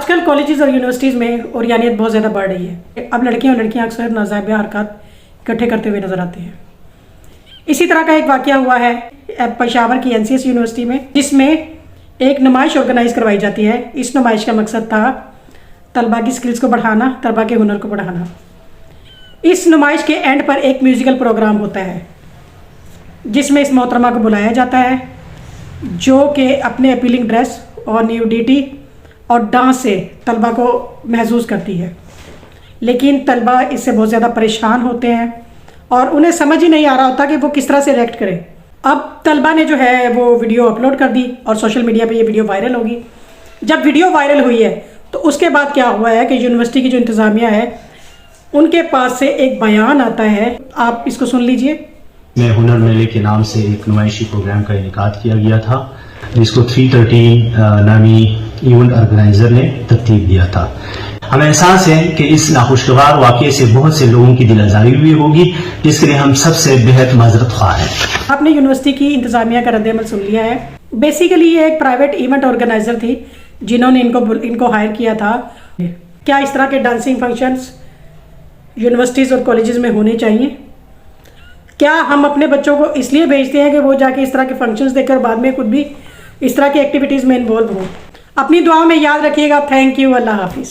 کل کالجز اور یونیورسٹیز میں اوریانیت بہت زیادہ بڑھ رہی ہے. اب لڑکیاں اور لڑکیاں اکثر ناجائز حرکات اکٹھے کرتے ہوئے نظر آتے ہیں. اسی طرح کا ایک واقعہ ہوا ہے پشاور کی NCS یونیورسٹی میں، جس میں ایک نمائش آرگنائز کروائی جاتی ہے. اس نمائش کا مقصد تھا طلباء کی سکلز کو بڑھانا، طلباء کے ہنر کو بڑھانا. اس نمائش کے اینڈ پر ایک میوزیکل پروگرام ہوتا ہے جس میں اس محترمہ کو بلایا جاتا ہے، جو کہ اپنے اپیلنگ ڈریس اور نیوڈیٹی اور ڈانس سے طلباء کو محظوظ کرتی ہے. لیکن طلباء اس سے بہت زیادہ پریشان ہوتے ہیں اور انہیں سمجھ ہی نہیں آ رہا ہوتا کہ وہ کس طرح سے ریئیکٹ کریں. اب طلباء نے جو ہے وہ ویڈیو اپلوڈ کر دی اور سوشل میڈیا پہ یہ ویڈیو وائرل ہوگی. جب ویڈیو وائرل ہوئی ہے تو اس کے بعد کیا ہوا ہے کہ یونیورسٹی کی جو انتظامیہ ہے ان کے پاس سے ایک بیان آتا ہے، آپ اس کو سن لیجئے. میں ہنر میلے کے نام سے ایک نمائشی پروگرام کا انعقاد کیا گیا تھا، جس کو 313 نامی ایونٹ آرگنائزر نے ترتیب دیا تھا. ہمیں احساس ہے کہ اس ناخوشگوار واقعے سے بہت سے لوگوں کی دل آزاری ہوئی ہوگی، جس کے لیے ہم سب سے بہت معذرت خواہ ہیں. آپ نے یونیورسٹی کی انتظامیہ کا رد عمل سن لیا ہے. بیسیکلی یہ ایک پرائیویٹ ایونٹ آرگنائزر تھی جنہوں نے ان کو ہائر کیا تھا. کیا اس طرح کے ڈانسنگ فنکشنز یونیورسٹیز اور کالجز میں ہونے چاہیے؟ کیا ہم اپنے بچوں کو اس لیے بھیجتے ہیں کہ وہ جا کے اس طرح کے فنکشنز دیکھ کر بعد میں خود بھی اس طرح کی ایکٹیویٹیز میں انوالو ہوں؟ اپنی دعاؤں میں یاد رکھیے گا. Thank you. اللہ حافظ.